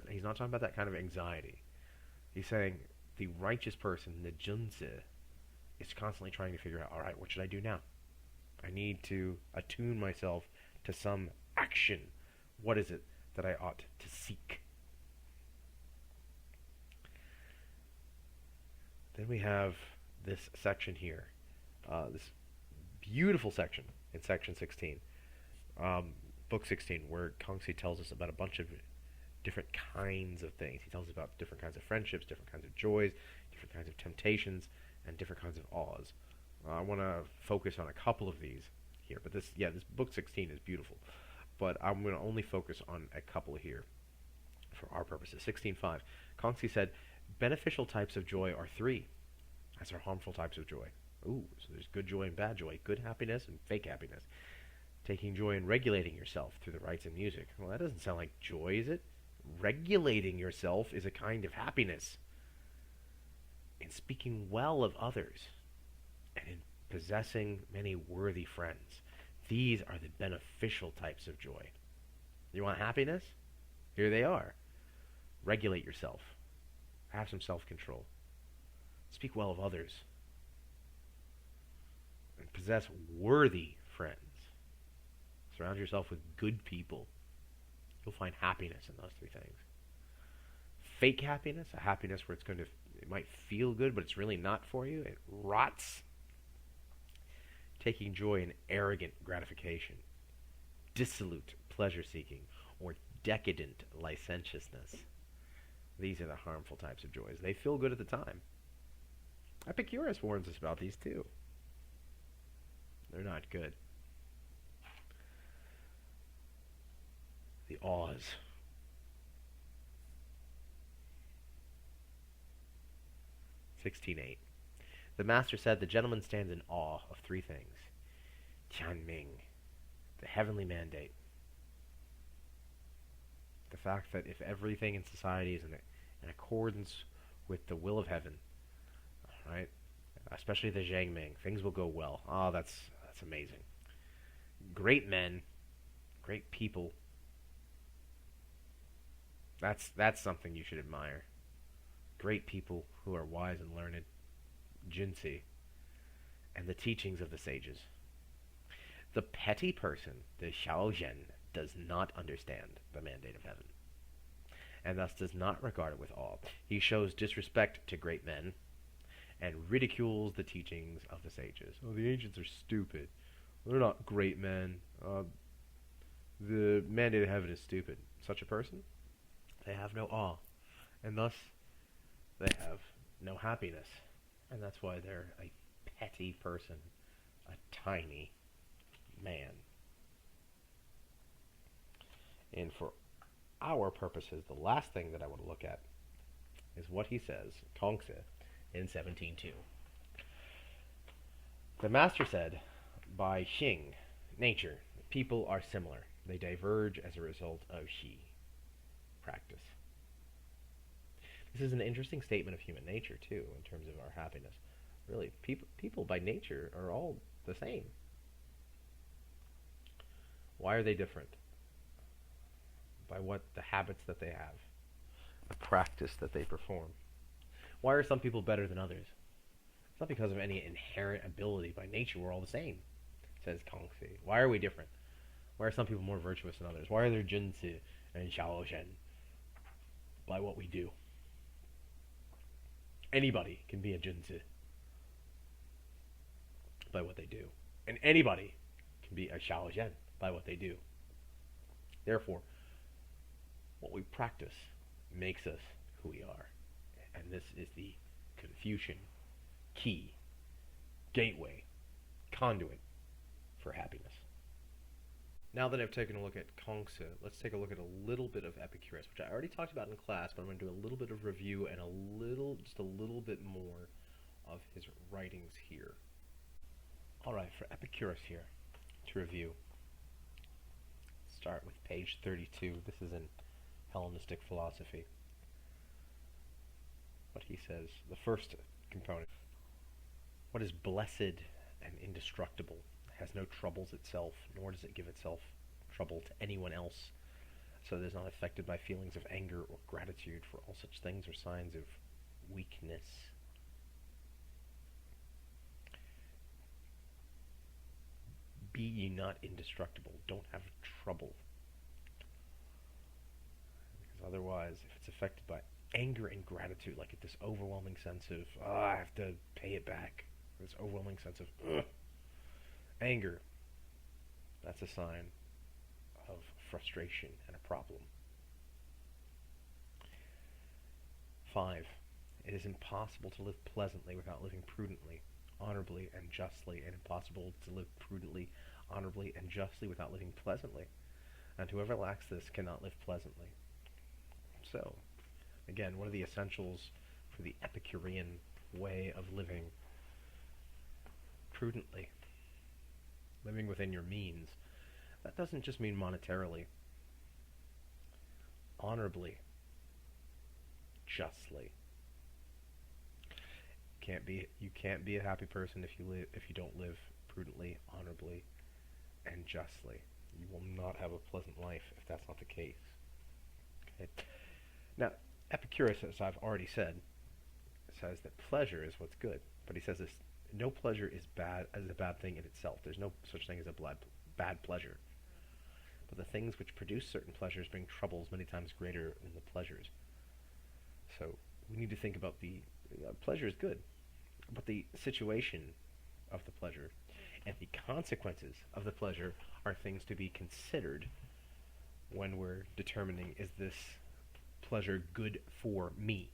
He's not talking about that kind of anxiety. He's saying the righteous person, the junzi, is constantly trying to figure out, all right, what should I do now? I need to attune myself to some action. What is it that I ought to seek? Then we have this section here, this beautiful section in section 16, book 16, where Kongzi tells us about a bunch of different kinds of things. He tells us about different kinds of friendships, different kinds of joys, different kinds of temptations, and different kinds of awes. I want to focus on a couple of these here, but this book 16 is beautiful, but I'm going to only focus on a couple here for our purposes. 16.5, Kongzi said, "Beneficial types of joy are three, as are harmful types of joy." Ooh, so there's good joy and bad joy, good happiness and fake happiness. Taking joy in regulating yourself through the rites of music. Well, that doesn't sound like joy, is it? Regulating yourself is a kind of happiness. In speaking well of others, and in possessing many worthy friends. These are the beneficial types of joy. You want happiness? Here they are. Regulate yourself. Have some self-control. Speak well of others. And possess worthy friends. Surround yourself with good people. You'll find happiness in those three things. Fake happiness, a happiness where it might feel good, but it's really not for you. It rots. Taking joy in arrogant gratification, dissolute pleasure-seeking, or decadent licentiousness. These are the harmful types of joys. They feel good at the time. Epicurus warns us about these too. They're not good. The awes. 16.8. The master said, "The gentleman stands in awe of three things. Tianming, the heavenly mandate. The fact that if everything in society is in accordance with the will of heaven, right? Especially the Zhangming, things will go well. Oh, that's amazing. Great men, great people. That's something you should admire. Great people who are wise and learned, Jinsi, and the teachings of the sages. The petty person, the Xiaozhen, does not understand the mandate of heaven, and thus does not regard it with awe. He shows disrespect to great men, and ridicules the teachings of the sages. Oh, the ancients are stupid. They're not great men. The mandate of heaven is stupid. Such a person, they have no awe, and thus they have no happiness. And that's why they're a petty person, a tiny man. And for our purposes, the last thing that I want to look at is what he says, Kongzi, in 17.2. The master said, by Xing, nature, people are similar. They diverge as a result of Xi, practice. This is an interesting statement of human nature, too, in terms of our happiness. Really, people by nature are all the same. Why are they different? By what the habits that they have, the practice that they perform. Why are some people better than others? It's not because of any inherent ability. By nature, we're all the same, says Kongzi. Why are we different? Why are some people more virtuous than others? Why are there Jinsi and Xiaozhen? By what we do. Anybody can be a Jinsi by what they do. And anybody can be a Xiaozhen by what they do. Therefore, what we practice makes us who we are. And this is the Confucian key, gateway, conduit for happiness. Now that I've taken a look at Kongzi, let's take a look at a little bit of Epicurus, which I already talked about in class, but I'm going to do a little bit of review and just a little bit more of his writings here. Alright, for Epicurus here, to review, start with page 32. This is in Hellenistic philosophy. What he says, the first component. What is blessed and indestructible has no troubles itself, nor does it give itself trouble to anyone else, so it is not affected by feelings of anger or gratitude, for all such things are signs of weakness. Be ye not indestructible. Don't have trouble. Because otherwise, if it's affected by anger and gratitude, like this overwhelming sense of, I have to pay it back, this overwhelming sense of, anger, that's a sign of frustration and a problem. 5. It is impossible to live pleasantly without living prudently, honorably, and justly, and impossible to live prudently, honorably, and justly without living pleasantly. And whoever lacks this cannot live pleasantly. So, again, one of the essentials for the Epicurean way of living prudently, living within your means. That doesn't just mean monetarily. Honorably. Justly. You can't be a happy person if you don't live prudently, honorably, and justly. You will not have a pleasant life if that's not the case. Okay. Now, Epicurus, as I've already said, says that pleasure is what's good, but he says this: no pleasure is a bad thing in itself. There's no such thing as a bad pleasure. But the things which produce certain pleasures bring troubles many times greater than the pleasures. So we need to think about the pleasure is good, but the situation of the pleasure and the consequences of the pleasure are things to be considered when we're determining, is this pleasure good for me?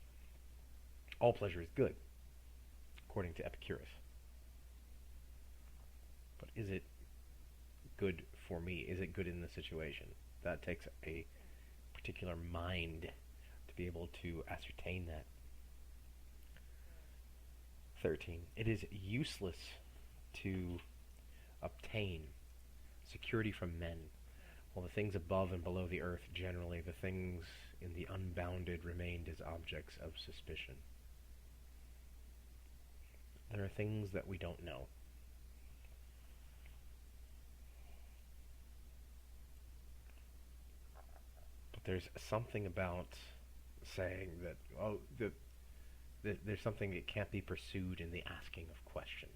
All pleasure is good, according to Epicurus. But is it good for me? Is it good in the situation? That takes a particular mind to be able to ascertain that. 13. It is useless to obtain security from men, while the things above and below the earth, generally the things in the unbounded, remained as objects of suspicion. There are things that we don't know. But there's something about saying that, there's something that can't be pursued in the asking of questions.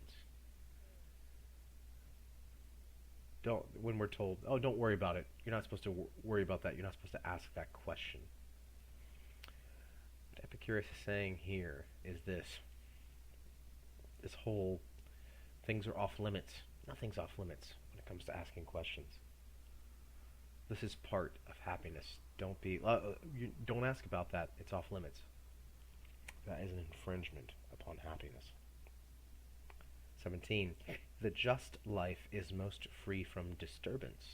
When we're told, oh, don't worry about it, you're not supposed to worry about that, you're not supposed to ask that question. What Epicurus is saying here is this whole things are off limits. Nothing's off limits when it comes to asking questions. This is part of happiness. Don't ask about that, it's off limits. That is an infringement upon happiness. 17. The just life is most free from disturbance,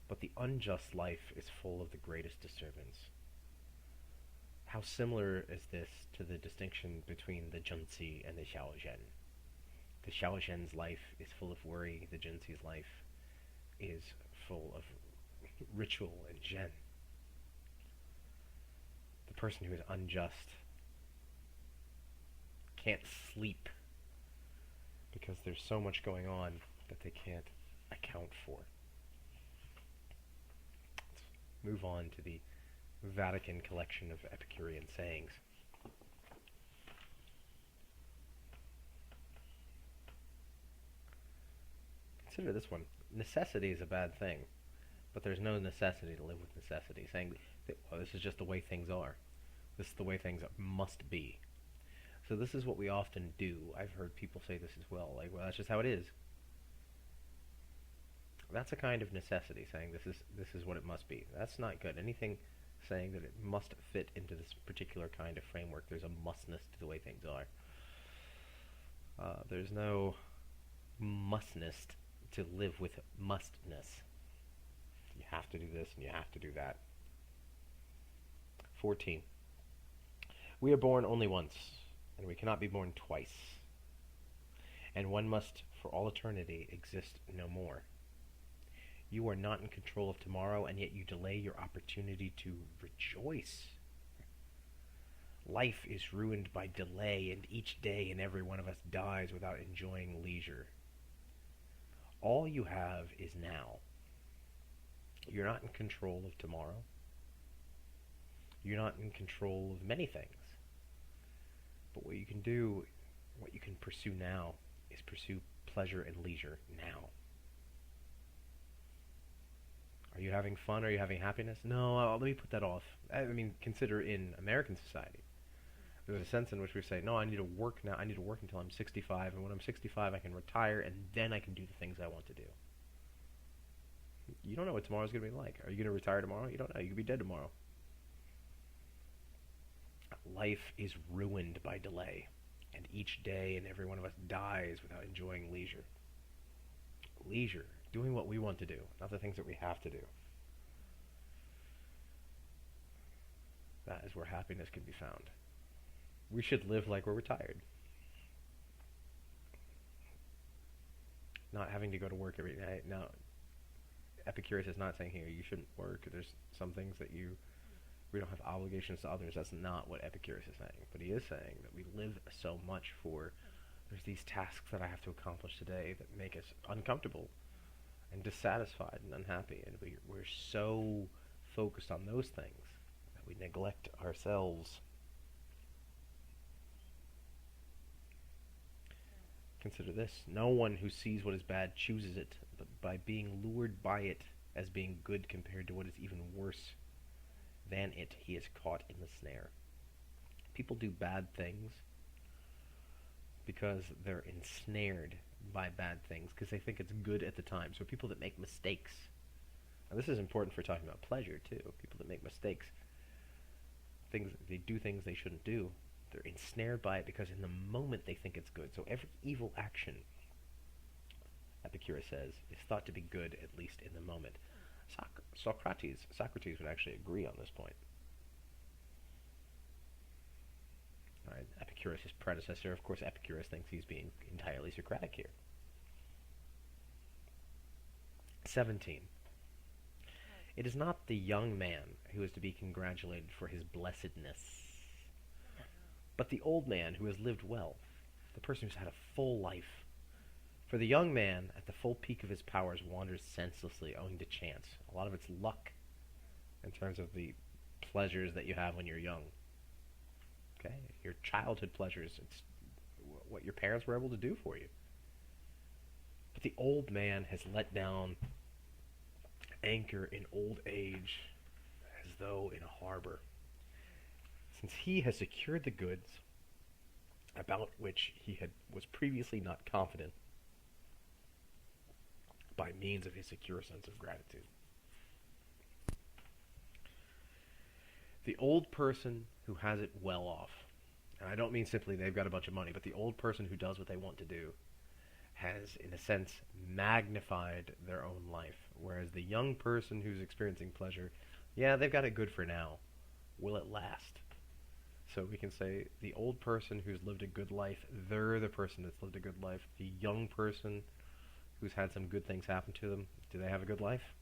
but the unjust life is full of the greatest disturbance. How similar is this to the distinction between the Junzi and the Xiaozhen? The Xiaozhen's life is full of worry, the Junzi's life is full of ritual and zhen. The person who is unjust can't sleep because there's so much going on that they can't account for. Let's move on to the Vatican collection of Epicurean sayings. Consider this one. Necessity is a bad thing, but there's no necessity to live with necessity. Saying that, well, this is just the way things are. This is the way things must be. So this is what we often do. I've heard people say this as well. Like, well, that's just how it is. That's a kind of necessity, saying this is what it must be. That's not good. Anything saying that it must fit into this particular kind of framework, there's a mustness to the way things are. There's no mustness to live with mustness. You have to do this and you have to do that. 14. We are born only once, and we cannot be born twice. And one must, for all eternity, exist no more. You are not in control of tomorrow, and yet you delay your opportunity to rejoice. Life is ruined by delay, and each day and every one of us dies without enjoying leisure. All you have is now. You're not in control of tomorrow. You're not in control of many things. But what you can do, what you can pursue now, is pursue pleasure and leisure now. Are you having fun? Are you having happiness? No, let me put that off. I mean, consider in American society. There's a sense in which we say, no, I need to work now. I need to work until I'm 65, and when I'm 65, I can retire, and then I can do the things I want to do. You don't know what tomorrow's going to be like. Are you going to retire tomorrow? You don't know. You could be dead tomorrow. Life is ruined by delay, and each day and every one of us dies without enjoying leisure. Leisure, doing what we want to do, not the things that we have to do. That is where happiness can be found. We should live like we're retired. Not having to go to work every day. Now, Epicurus is not saying here you shouldn't work. There's some things that we don't have obligations to others. That's not what Epicurus is saying. But he is saying that we live so much for, there's these tasks that I have to accomplish today that make us uncomfortable and dissatisfied and unhappy. And we're so focused on those things that we neglect ourselves. Consider this. No one who sees what is bad chooses it, but by being lured by it as being good compared to what is even worse than it, he is caught in the snare. People do bad things because they're ensnared by bad things, because they think it's good at the time. So people that make mistakes, and this is important for talking about pleasure too, people that make mistakes, they do things they shouldn't do, they're ensnared by it because in the moment they think it's good. So every evil action, Epicurus says, is thought to be good, at least in the moment. Socrates would actually agree on this point. All right, Epicurus' predecessor, of course, Epicurus thinks he's being entirely Socratic here. 17. It is not the young man who is to be congratulated for his blessedness, but the old man who has lived well, the person who's had a full life. For the young man, at the full peak of his powers, wanders senselessly owing to chance. A lot of it's luck in terms of the pleasures that you have when you're young. Okay? Your childhood pleasures, it's what your parents were able to do for you. But the old man has let down anchor in old age as though in a harbor, since he has secured the goods about which he was previously not confident by means of his secure sense of gratitude. The old person who has it well off, and I don't mean simply they've got a bunch of money, but the old person who does what they want to do has, in a sense, magnified their own life. Whereas the young person who's experiencing pleasure, yeah, they've got it good for now. Will it last? So we can say the old person who's lived a good life, they're the person that's lived a good life. The young person who's had some good things happen to them, do they have a good life?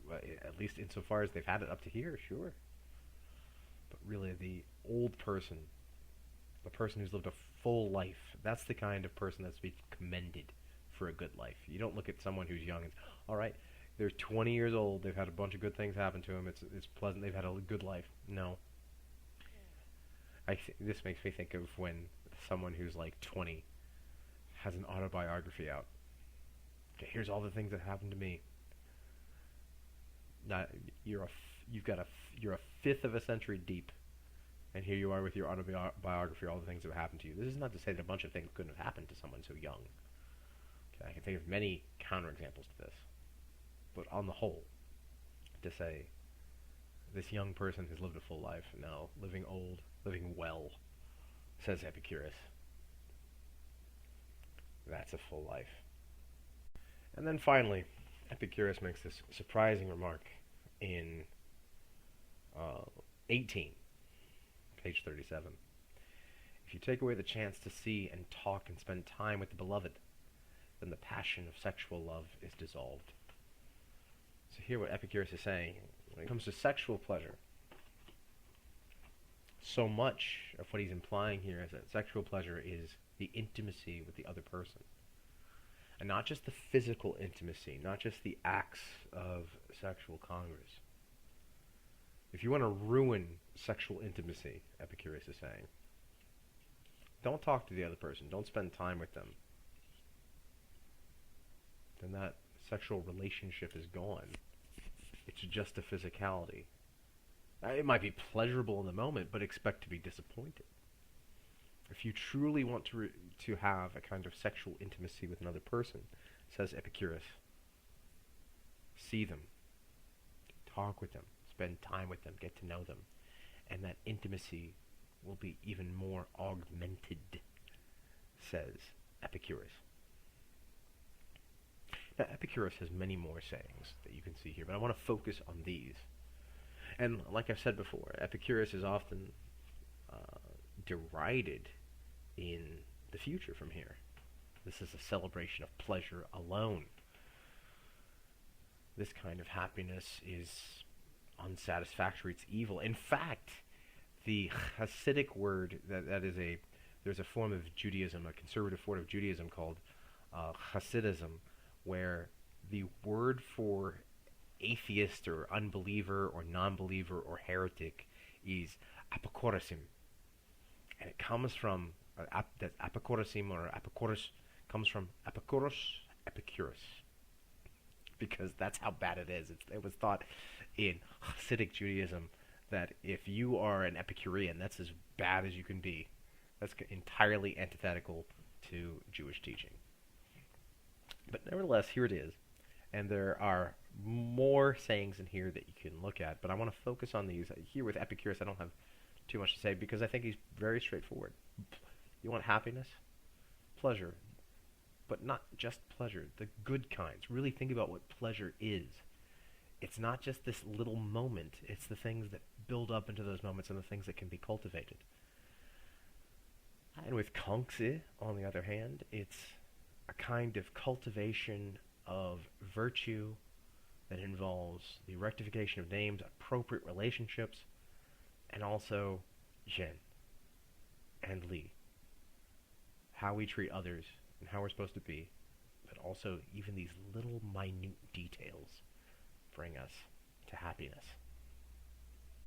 Well, at least insofar as they've had it up to here, sure. But really, the old person, the person who's lived a full life, that's the kind of person that's to be commended for a good life. You don't look at someone who's young and, all right, they're 20 years old, they've had a bunch of good things happen to them, it's pleasant, they've had a good life. No. This makes me think of when someone who's like 20 has an autobiography out. Okay, here's all the things that happened to me. You're a fifth of a century deep, and here you are with your autobiography, all the things that have happened to you. This is not to say that a bunch of things couldn't have happened to someone so young. Okay, I can think of many counterexamples to this, but on the whole, to say this young person has lived a full life, no, living old, living well, says Epicurus. That's a full life. And then finally, Epicurus makes this surprising remark in 18, page 37. If you take away the chance to see and talk and spend time with the beloved, then the passion of sexual love is dissolved. So here what Epicurus is saying, when it comes to sexual pleasure, so much of what he's implying here is that sexual pleasure is the intimacy with the other person. And not just the physical intimacy, not just the acts of sexual congress. If you want to ruin sexual intimacy, Epicurus is saying, don't talk to the other person, don't spend time with them. Then that sexual relationship is gone. It's just a physicality. It might be pleasurable in the moment, but expect to be disappointed. If you truly want to have a kind of sexual intimacy with another person, says Epicurus, see them, talk with them, spend time with them, get to know them, and that intimacy will be even more augmented, says Epicurus. Now, Epicurus has many more sayings that you can see here, but I want to focus on these. And like I've said before, Epicurus is often derided in the future from here. This is a celebration of pleasure alone. This kind of happiness is unsatisfactory, it's evil. In fact, the Hasidic word, there's a form of Judaism, a conservative form of Judaism called Hasidism, where the word for atheist or unbeliever or non-believer or heretic is Epicurus, and it comes from that Epicurus or Epicurus comes from Epicurus, because that's how bad it is. It was thought in Hasidic Judaism that if you are an Epicurean, that's as bad as you can be. That's entirely antithetical to Jewish teaching. But nevertheless, here it is. And there are more sayings in here that you can look at, but I want to focus on these. Here with Epicurus, I don't have too much to say because I think he's very straightforward. You want happiness? Pleasure. But not just pleasure, the good kinds. Really think about what pleasure is. It's not just this little moment. It's the things that build up into those moments and the things that can be cultivated. And with Kongzi, on the other hand, it's a kind of cultivation of virtue that involves the rectification of names, appropriate relationships, and also Jin and Li. How we treat others and how we're supposed to be, but also even these little minute details bring us to happiness.